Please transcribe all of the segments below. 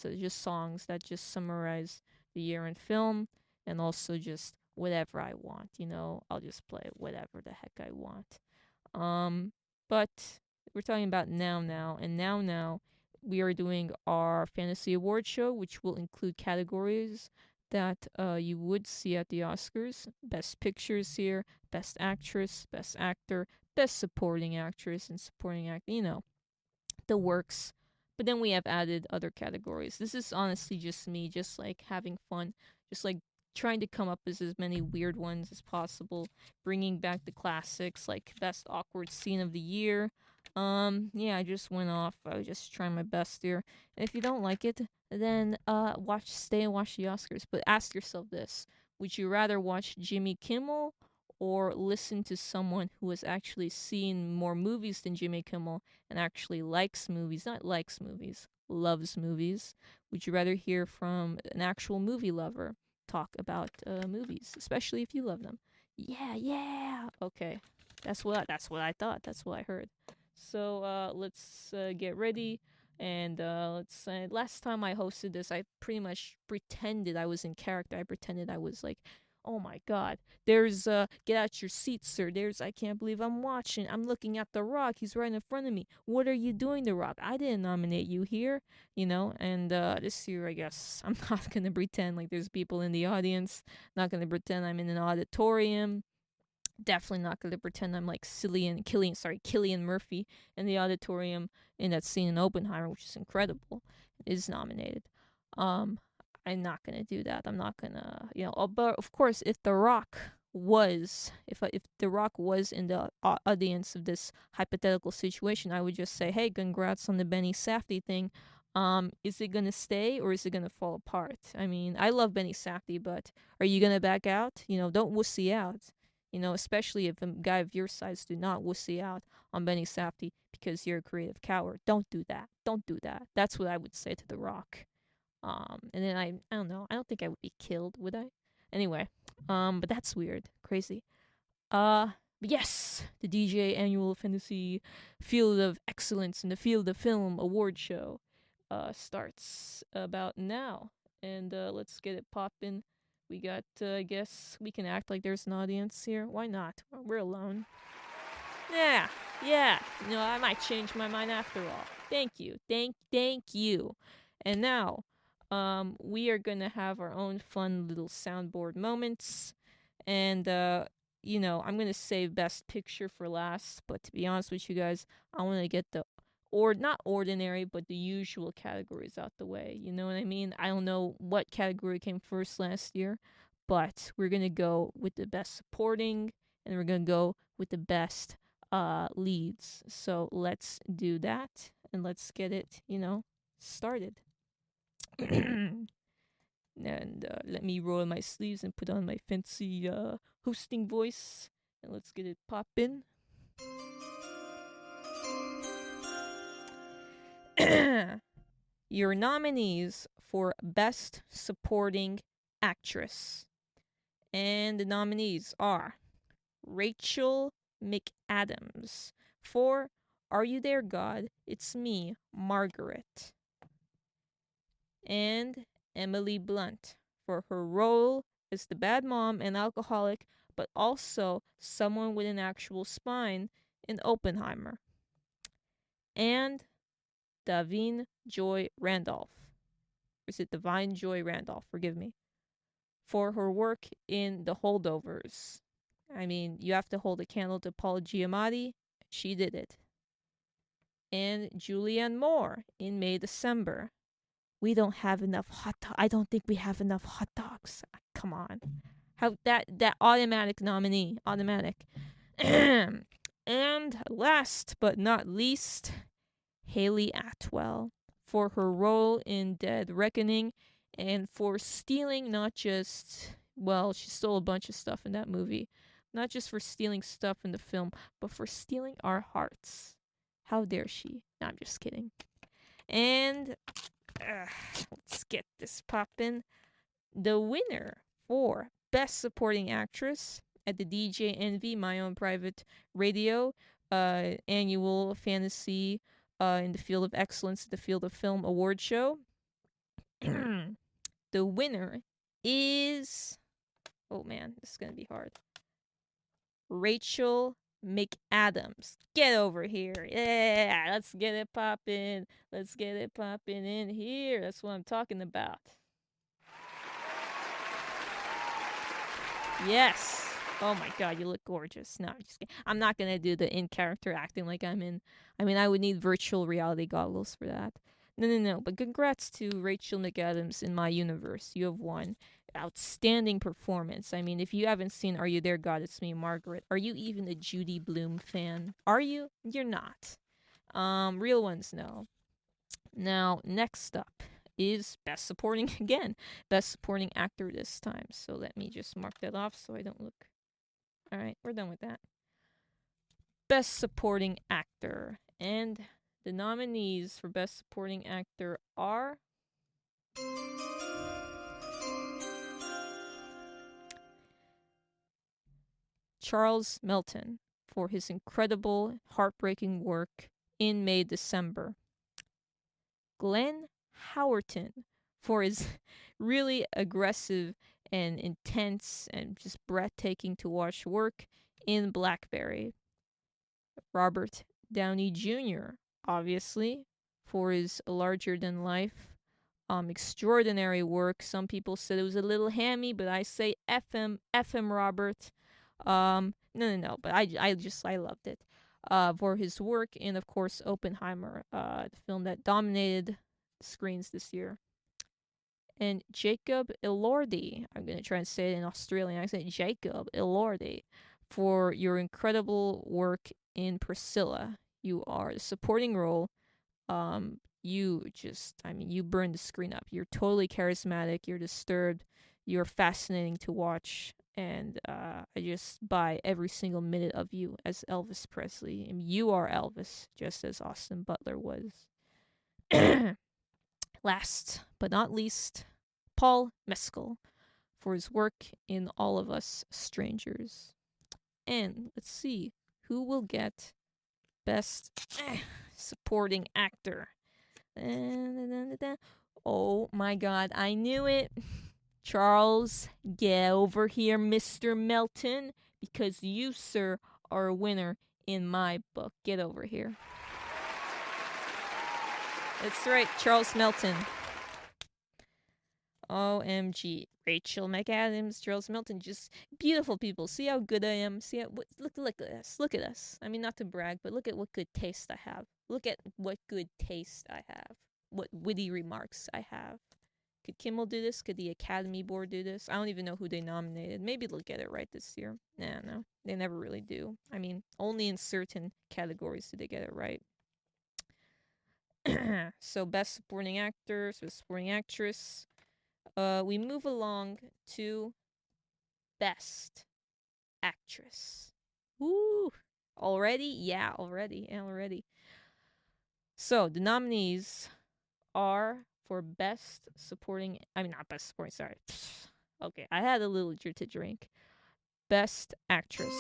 that's just songs that just summarize the year in film, and also just whatever I want. I'll just play whatever the heck I want. But we're talking about now, and now we are doing our fantasy award show, which will include categories that you would see at the Oscars. Best pictures here, best actress, best actor, best supporting actress, and supporting actor. The works. But then we have added other categories. This is honestly just me, just like having fun, just like trying to come up with as many weird ones as possible, bringing back the classics like best awkward scene of the year. Yeah, I just went off. I was just trying my best here. And if you don't like it, then stay and watch the Oscars. But ask yourself this: would you rather watch Jimmy Kimmel or listen to someone who has actually seen more movies than Jimmy Kimmel and actually likes movies, not likes movies, loves movies? Would you rather hear from an actual movie lover talk about movies, especially if you love them? Yeah, yeah. Okay, that's what I thought. That's what I heard. So let's get ready. And let's say last time I hosted this, I pretty much pretended I was in character. I pretended I was like, oh my god, there's get out your seat, sir. There's I can't believe I'm watching. I'm looking at The Rock. He's right in front of me. What are you doing, The Rock? I didn't nominate you here, And this year, I guess I'm not gonna pretend like there's people in the audience. Not gonna pretend I'm in an auditorium. Definitely not gonna pretend I'm like Killian Murphy in the auditorium in that scene in Oppenheimer, which is incredible. Is nominated. Um, I'm not gonna do that. I'm not gonna, But of course, if The Rock was in the audience of this hypothetical situation, I would just say, hey, congrats on the Benny Safdie thing. Is it gonna stay or is it gonna fall apart? I mean, I love Benny Safdie, but are you gonna back out? Don't wussy out. Especially if a guy of your size do not wussy out on Benny Safdie because you're a creative coward. Don't do that. Don't do that. That's what I would say to The Rock. And then I don't know. I don't think I would be killed, would I? Anyway, but that's weird, crazy. But yes, the DJ Annual Fantasy Field of Excellence in the Field of Film Award Show, starts about now, and let's get it poppin'. We got, I guess we can act like there's an audience here. Why not? We're alone. Yeah, yeah. I might change my mind after all. Thank you, thank you. And now, we are gonna have our own fun little soundboard moments, and I'm gonna save best picture for last. But to be honest with you guys, I want to get the or not ordinary, but the usual categories out the way. You know what I mean? I don't know what category came first last year, but we're gonna go with the best supporting, and we're gonna go with the best leads. So let's do that, and let's get it, started. And let me roll my sleeves and put on my fancy hosting voice, and let's get it poppin'. Your nominees for Best Supporting Actress. And the nominees are Rachel McAdams for Are You There, God? It's Me, Margaret. And Emily Blunt for her role as the bad mom and alcoholic, but also someone with an actual spine in Oppenheimer. And Davine Joy Randolph. Or is it Divine Joy Randolph? Forgive me. For her work in The Holdovers. I mean, you have to hold a candle to Paul Giamatti. She did it. And Julianne Moore in May December. We don't have enough hot dogs. I don't think we have enough hot dogs. Come on. How that automatic nominee. Automatic. And last but not least, Haley Atwell for her role in Dead Reckoning and for stealing not just, well, she stole a bunch of stuff in that movie. Not just for stealing stuff in the film, but for stealing our hearts. How dare she? No, I'm just kidding. And let's get this poppin'. The winner for Best Supporting Actress at the DJ Envy, my own private radio annual fantasy in the field of excellence, the field of film award show, The winner is. Oh man, this is gonna be hard. Rachel McAdams. Get over here. Yeah, let's get it poppin'. Let's get it poppin' in here. That's what I'm talking about. Yes. Oh my god, you look gorgeous. No, I'm just kidding. I'm not gonna do the in-character acting like I'm in. I mean, I would need virtual reality goggles for that. No. But congrats to Rachel McAdams in my universe. You have won. Outstanding performance. I mean, if you haven't seen Are You There, God? It's Me, Margaret, are you even a Judy Blume fan? Are you? You're not. Real ones know. Now, next up is Best Supporting again. Best Supporting Actor this time. So let me just mark that off so I don't look. All right, we're done with that. Best Supporting Actor. And the nominees for Best Supporting Actor are Charles Melton for his incredible, heartbreaking work in May December. Glenn Howerton for his really aggressive and intense and just breathtaking to watch work in Blackberry. Robert Downey Jr., obviously, for his larger than life, extraordinary work. Some people said it was a little hammy, but I say F him, Robert. No, but I loved it. For his work in, of course, Oppenheimer, the film that dominated screens this year. And Jacob Elordi, I'm going to try and say it in Australian accent, Jacob Elordi, for your incredible work in Priscilla. You are the supporting role. You burn the screen up. You're totally charismatic. You're disturbed. You're fascinating to watch. And I just buy every single minute of you as Elvis Presley. And you are Elvis, just as Austin Butler was. Last but not least, Paul Mescal for his work in All of Us Strangers. And let's see who will get Best Supporting Actor. Oh my god, I knew it. Charles, get over here, Mr. Melton, because you, sir, are a winner in my book. Get over here. That's right, Charles Melton. OMG. Rachel McAdams, Charles Melton, just beautiful people. See how good I am? See how, look at us. Look at us. I mean, not to brag, but look at what good taste I have. Look at what good taste I have. What witty remarks I have. Could Kimmel do this? Could the Academy Board do this? I don't even know who they nominated. Maybe they'll get it right this year. No. They never really do. I mean, only in certain categories do they get it right. So, Best Supporting Actor, Best Supporting Actress. We move along to Best Actress. Woo! Already? Yeah, already. So, the nominees are for Best Supporting... not Best Supporting, sorry. Okay, I had a little to drink. Best Actress.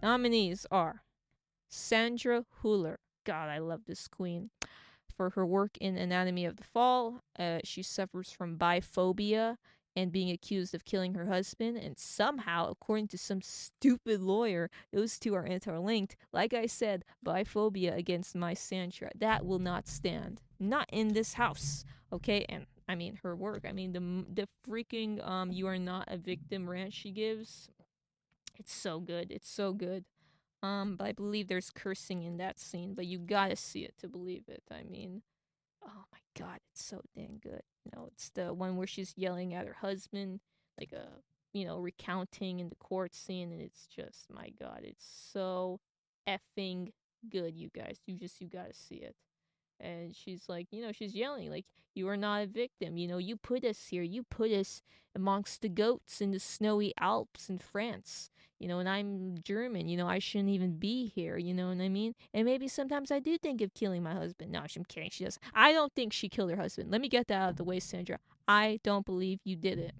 Nominees are Sandra Hüller. God, I love this queen. For her work in Anatomy of the Fall, she suffers from biphobia and being accused of killing her husband. And somehow, according to some stupid lawyer, those two are interlinked. Like I said, biphobia against my Sandra. That will not stand. Not in this house. Okay? And I mean, her work. I mean, the freaking You Are Not a Victim rant she gives. It's so good. It's so good. But I believe there's cursing in that scene, but you gotta see it to believe it. I mean, oh my god, it's so dang good. It's the one where she's yelling at her husband, like recounting in the court scene, and it's just, my god, it's so effing good, you guys. You gotta see it. And she's like, she's yelling, like, you are not a victim. You put us here. You put us amongst the goats in the snowy Alps in France. And I'm German. I shouldn't even be here. You know what I mean? And maybe sometimes I do think of killing my husband. No, I'm kidding. She does. I don't think she killed her husband. Let me get that out of the way, Sandra. I don't believe you did it.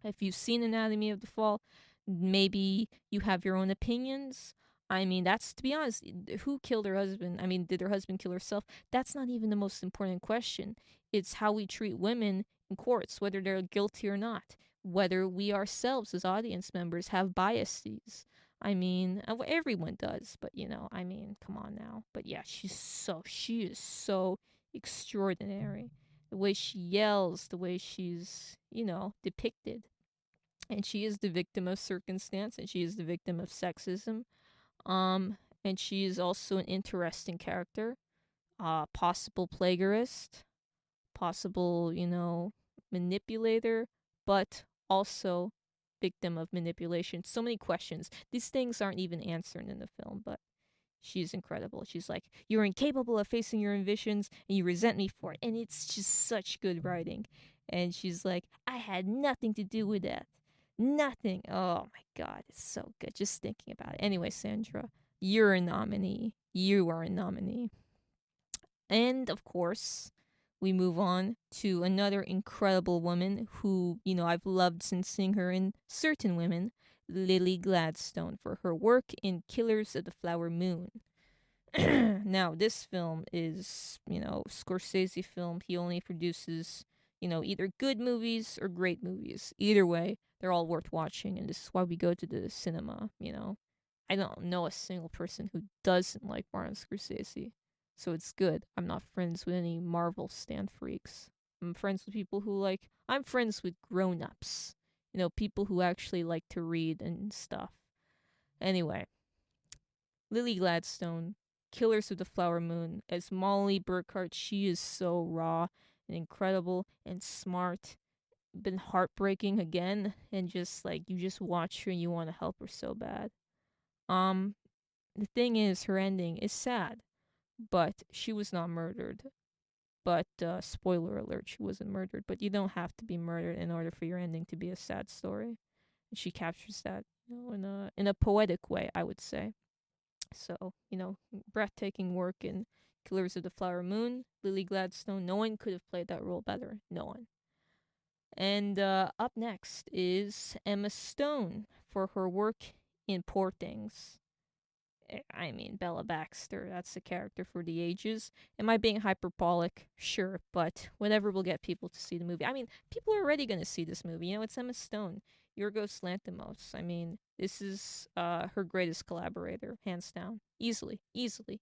If you've seen Anatomy of the Fall, maybe you have your own opinions. I mean, that's to be honest, who killed her husband? I mean, did her husband kill herself? That's not even the most important question. It's how we treat women in courts, whether they're guilty or not, whether we ourselves as audience members have biases. I mean, everyone does, but I mean, come on now. But yeah, she is so extraordinary. The way she yells, the way she's, depicted. And she is the victim of circumstance, and she is the victim of sexism, um, and she is also an interesting character. Possible plagiarist, possible, manipulator, but also victim of manipulation. So many questions. These things aren't even answered in the film, but she's incredible. She's like, "You're incapable of facing your ambitions and you resent me for it." And it's just such good writing. And she's like, "I had nothing to do with that. Nothing." Oh my God, it's so good just thinking about it. Anyway, Sandra, you're a nominee. You are a nominee. And of course, we move on to another incredible woman who, I've loved since seeing her in Certain Women, Lily Gladstone, for her work in Killers of the Flower Moon. Now, this film is, Scorsese film. He only produces, either good movies or great movies. Either way, they're all worth watching, and this is why we go to the cinema. I don't know a single person who doesn't like Martin Scorsese, so it's good. I'm not friends with any Marvel stan freaks. I'm friends with people who I'm friends with grown ups, people who actually like to read and stuff. Anyway, Lily Gladstone, Killers of the Flower Moon, as Molly Burkhart, she is so raw and incredible and smart. Been heartbreaking again, and just you just watch her and you want to help her so bad. Um, the thing is, her ending is sad, but she was not murdered. But spoiler alert, she wasn't murdered. But you don't have to be murdered in order for your ending to be a sad story. And she captures that, in a poetic way, I would say. So, breathtaking work in Killers of the Flower Moon, Lily Gladstone. No one could have played that role better. No one. And up next is Emma Stone for her work in Poor Things. I mean, Bella Baxter, that's the character for the ages. Am I being hyperbolic? Sure, but whatever will get people to see the movie. I mean, people are already going to see this movie. It's Emma Stone, Yorgos Lanthimos. I mean, this is her greatest collaborator, hands down. Easily, easily.